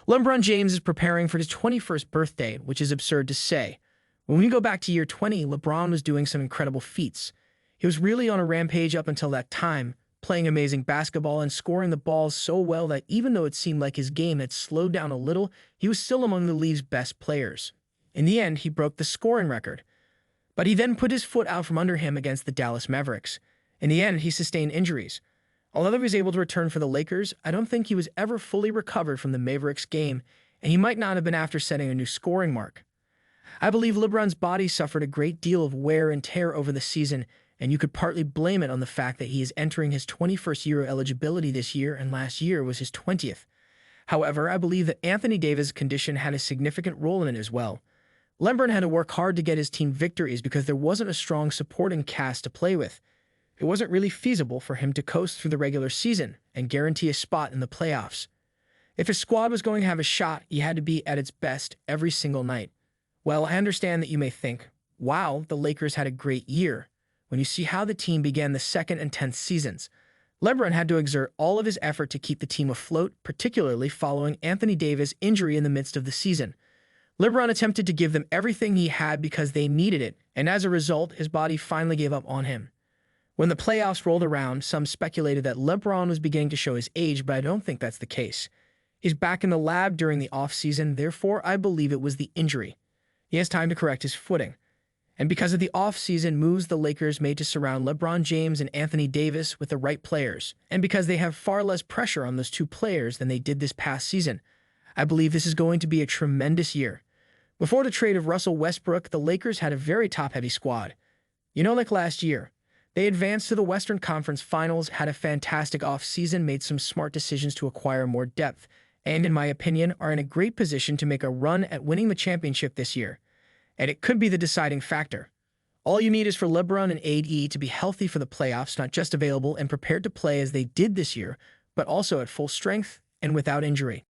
LeBron James is preparing for his 21st birthday, which is absurd to say. When we go back to year 20, LeBron was doing some incredible feats. He was really on a rampage up until that time, playing amazing basketball and scoring the balls so well that even though it seemed like his game had slowed down a little, he was still among the league's best players. In the end, he broke the scoring record. But he then put his foot out from under him against the Dallas Mavericks. In the end, he sustained injuries. Although he was able to return for the Lakers, I don't think he was ever fully recovered from the Mavericks game, and he might not have been after setting a new scoring mark. I believe LeBron's body suffered a great deal of wear and tear over the season, and you could partly blame it on the fact that he is entering his 21st year of eligibility this year and last year was his 20th. However, I believe that Anthony Davis' condition had a significant role in it as well. LeBron had to work hard to get his team victories because there wasn't a strong supporting cast to play with. It wasn't really feasible for him to coast through the regular season and guarantee a spot in the playoffs. If his squad was going to have a shot, he had to be at its best every single night. Well, I understand that you may think, wow, the Lakers had a great year. When you see how the team began the 2nd and 10th seasons, LeBron had to exert all of his effort to keep the team afloat, particularly following Anthony Davis' injury in the midst of the season. LeBron attempted to give them everything he had because they needed it, and as a result, his body finally gave up on him. When the playoffs rolled around, some speculated that LeBron was beginning to show his age, but I don't think that's the case. He's back in the lab during the offseason, therefore I believe it was the injury. He has time to correct his footing. And because of the offseason moves the Lakers made to surround LeBron James and Anthony Davis with the right players, and because they have far less pressure on those two players than they did this past season, I believe this is going to be a tremendous year. Before the trade of Russell Westbrook, the Lakers had a very top-heavy squad. Like last year. They advanced to the Western Conference Finals, had a fantastic offseason, made some smart decisions to acquire more depth, and in my opinion, are in a great position to make a run at winning the championship this year. And it could be the deciding factor. All you need is for LeBron and AD to be healthy for the playoffs, not just available and prepared to play as they did this year, but also at full strength and without injury.